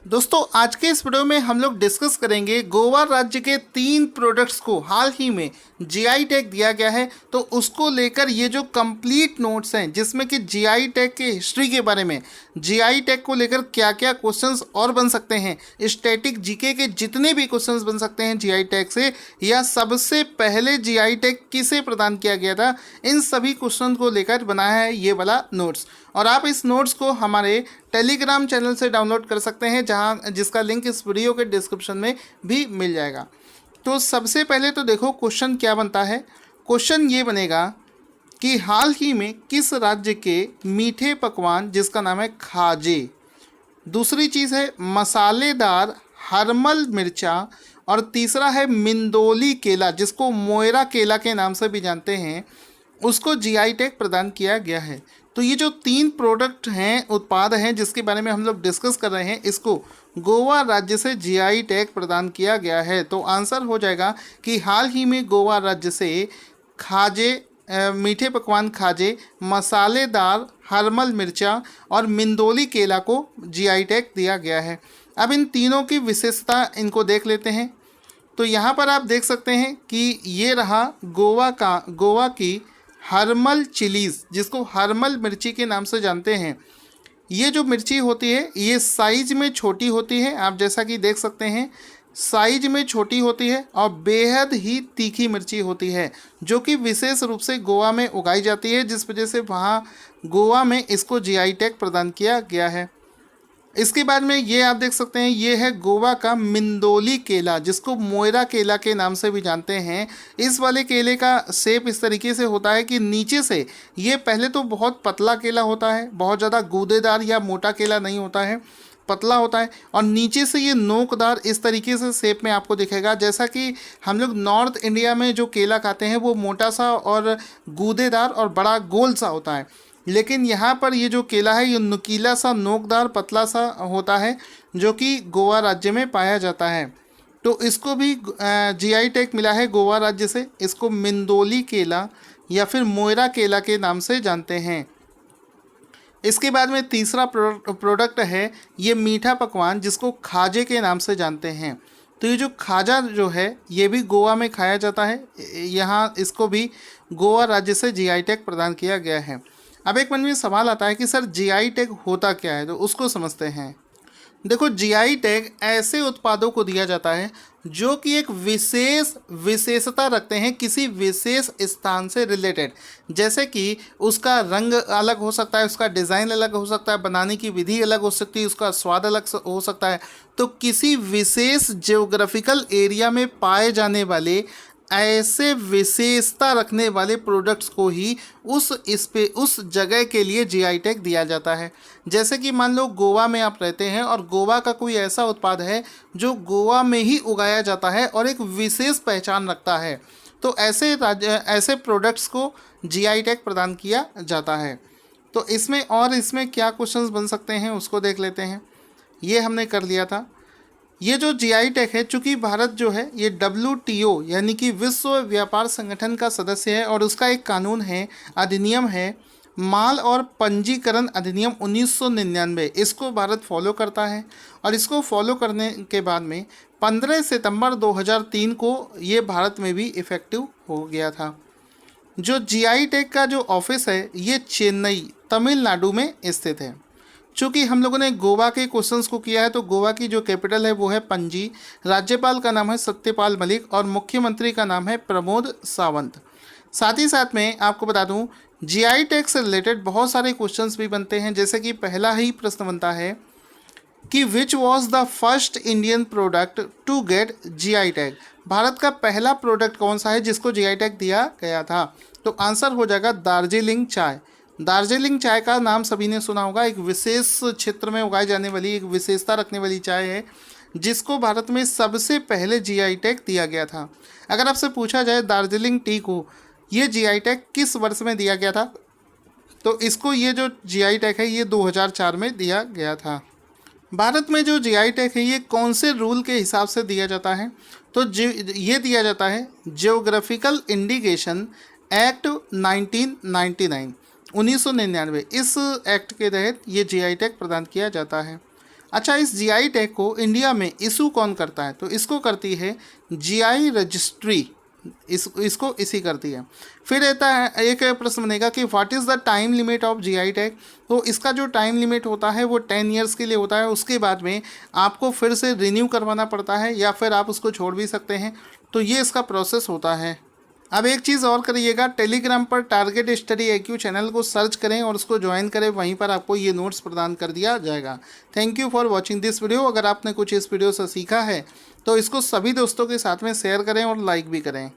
दोस्तों आज के इस वीडियो में हम लोग डिस्कस करेंगे गोवा राज्य के 3 प्रोडक्ट्स को हाल ही में जीआई टैग दिया गया है। तो उसको लेकर ये जो कंप्लीट नोट्स हैं जिसमें कि जीआई टैग के हिस्ट्री के बारे में, जीआई टैग को लेकर क्या क्या क्वेश्चंस और बन सकते हैं, स्टैटिक जीके के जितने भी क्वेश्चंस बन सकते हैं जीआई टैग से, या सबसे पहले जीआई टैग किसे प्रदान किया गया था, इन सभी क्वेश्चन को लेकर बनाया है ये वाला नोट्स। और आप इस नोट्स को हमारे टेलीग्राम चैनल से डाउनलोड कर सकते हैं जिसका लिंक इस वीडियो के डिस्क्रिप्शन में भी मिल जाएगा। तो सबसे पहले तो देखो क्वेश्चन क्या बनता है। क्वेश्चन ये बनेगा कि हाल ही में किस राज्य के मीठे पकवान जिसका नाम है खाजे, दूसरी चीज़ है मसालेदार हरमल मिर्चा, और तीसरा है मिंदोली केला जिसको मोयरा केला के नाम से भी जानते हैं, उसको जीआई टैग प्रदान किया गया है। तो ये जो 3 प्रोडक्ट हैं, उत्पाद हैं जिसके बारे में हम लोग डिस्कस कर रहे हैं, इसको गोवा राज्य से जीआई टैग प्रदान किया गया है। तो आंसर हो जाएगा कि हाल ही में गोवा राज्य से खाजे, मीठे पकवान खाजे, मसालेदार हरमल मिर्चा और मिंदोली केला को जीआई टैग दिया गया है। अब इन तीनों की विशेषता इनको देख लेते हैं। तो यहाँ पर आप देख सकते हैं कि ये रहा गोवा की हरमल चिलीज़ जिसको हरमल मिर्ची के नाम से जानते हैं। ये जो मिर्ची होती है ये साइज में छोटी होती है, आप जैसा कि देख सकते हैं साइज में छोटी होती है और बेहद ही तीखी मिर्ची होती है, जो कि विशेष रूप से गोवा में उगाई जाती है, जिस वजह से वहाँ गोवा में इसको जीआई टैग प्रदान किया गया है। इसके बाद में ये आप देख सकते हैं ये है गोवा का मिंदोली केला जिसको मोयरा केला के नाम से भी जानते हैं। इस वाले केले का शेप इस तरीके से होता है कि नीचे से ये पहले तो बहुत पतला केला होता है, बहुत ज़्यादा गूदेदार या मोटा केला नहीं होता है, पतला होता है, और नीचे से ये नोकदार इस तरीके से शेप में आपको दिखेगा। जैसा कि हम लोग नॉर्थ इंडिया में जो केला खाते हैं वो मोटा सा और गूदेदार और बड़ा गोल सा होता है, लेकिन यहाँ पर ये जो केला है ये नुकीला सा, नोकदार, पतला सा होता है, जो कि गोवा राज्य में पाया जाता है। तो इसको भी जीआई टैग मिला है गोवा राज्य से। इसको मिंदोली केला या फिर मोयरा केला के नाम से जानते हैं। इसके बाद में तीसरा प्रोडक्ट है ये मीठा पकवान जिसको खाजे के नाम से जानते हैं। तो ये जो खाजा जो है ये भी गोवा में खाया जाता है, यहाँ इसको भी गोवा राज्य से जीआई टैग प्रदान किया गया है। अब एक मन में सवाल आता है कि सर जीआई टैग होता क्या है, तो उसको समझते हैं। देखो जीआई टैग ऐसे उत्पादों को दिया जाता है जो कि एक विशेषता रखते हैं किसी विशेष स्थान से रिलेटेड, जैसे कि उसका रंग अलग हो सकता है, उसका डिज़ाइन अलग हो सकता है, बनाने की विधि अलग हो सकती है, उसका स्वाद अलग हो सकता है। तो किसी विशेष जियोग्राफिकल एरिया में पाए जाने वाले ऐसे विशेषता रखने वाले प्रोडक्ट्स को ही उस जगह के लिए जीआई टैग दिया जाता है। जैसे कि मान लो गोवा में आप रहते हैं और गोवा का कोई ऐसा उत्पाद है जो गोवा में ही उगाया जाता है और एक विशेष पहचान रखता है, तो ऐसे प्रोडक्ट्स को जीआई टैग प्रदान किया जाता है। तो इसमें क्या क्वेश्चंस बन सकते हैं उसको देख लेते हैं। ये हमने कर लिया था। ये जो जीआई टैग है, चूँकि भारत जो है ये WTO यानी कि विश्व व्यापार संगठन का सदस्य है और उसका एक कानून है, अधिनियम है, माल और पंजीकरण अधिनियम 1999। इसको भारत फॉलो करता है और इसको फॉलो करने के बाद में 15 सितंबर 2003 को ये भारत में भी इफ़ेक्टिव हो गया था। जो जीआई टैग का जो ऑफिस है ये चेन्नई, तमिलनाडु में स्थित है। चूँकि हम लोगों ने गोवा के क्वेश्चंस को किया है तो गोवा की जो कैपिटल है वो है पणजी, राज्यपाल का नाम है सत्यपाल मलिक और मुख्यमंत्री का नाम है प्रमोद सावंत। साथ ही साथ में आपको बता दूं जीआई टैग से रिलेटेड बहुत सारे क्वेश्चंस भी बनते हैं, जैसे कि पहला ही प्रश्न बनता है कि which was the first Indian product to get GI tag. Bharat का पहला प्रोडक्ट कौन सा है जिसको जीआई टैग दिया गया था? तो आंसर हो जाएगा दार्जिलिंग चाय। दार्जिलिंग चाय का नाम सभी ने सुना होगा, एक विशेष क्षेत्र में उगाई जाने वाली एक विशेषता रखने वाली चाय है जिसको भारत में सबसे पहले जीआई टैग दिया गया था। अगर आपसे पूछा जाए दार्जिलिंग टी को ये जीआई टैग किस वर्ष में दिया गया था, तो इसको ये जो जीआई टैग है ये 2004 में दिया गया था। भारत में जो जीआई टैग है ये कौन से रूल के हिसाब से दिया जाता है, तो ये दिया जाता है जियोग्राफिकल इंडिकेशन एक्ट 1999 1999। इस एक्ट के तहत ये जीआई टैग प्रदान किया जाता है। अच्छा, इस जीआई टैग को इंडिया में इशू कौन करता है? तो इसको करती है जीआई रजिस्ट्री, इसको इसी करती है। फिर रहता है एक प्रश्न बनेगा कि what is the time limit of GI tag. तो इसका जो टाइम लिमिट होता है वो 10 ईयर्स के लिए होता है। उसके बाद में आपको फिर से रिन्यू करवाना पड़ता है या फिर आप उसको छोड़ भी सकते हैं। तो ये इसका प्रोसेस होता है। अब एक चीज़ और करिएगा, टेलीग्राम पर टारगेट स्टडी एक्यू चैनल को सर्च करें और उसको ज्वाइन करें, वहीं पर आपको ये नोट्स प्रदान कर दिया जाएगा। Thank you for watching this video. अगर आपने कुछ इस वीडियो से सीखा है तो इसको सभी दोस्तों के साथ में शेयर करें और लाइक भी करें।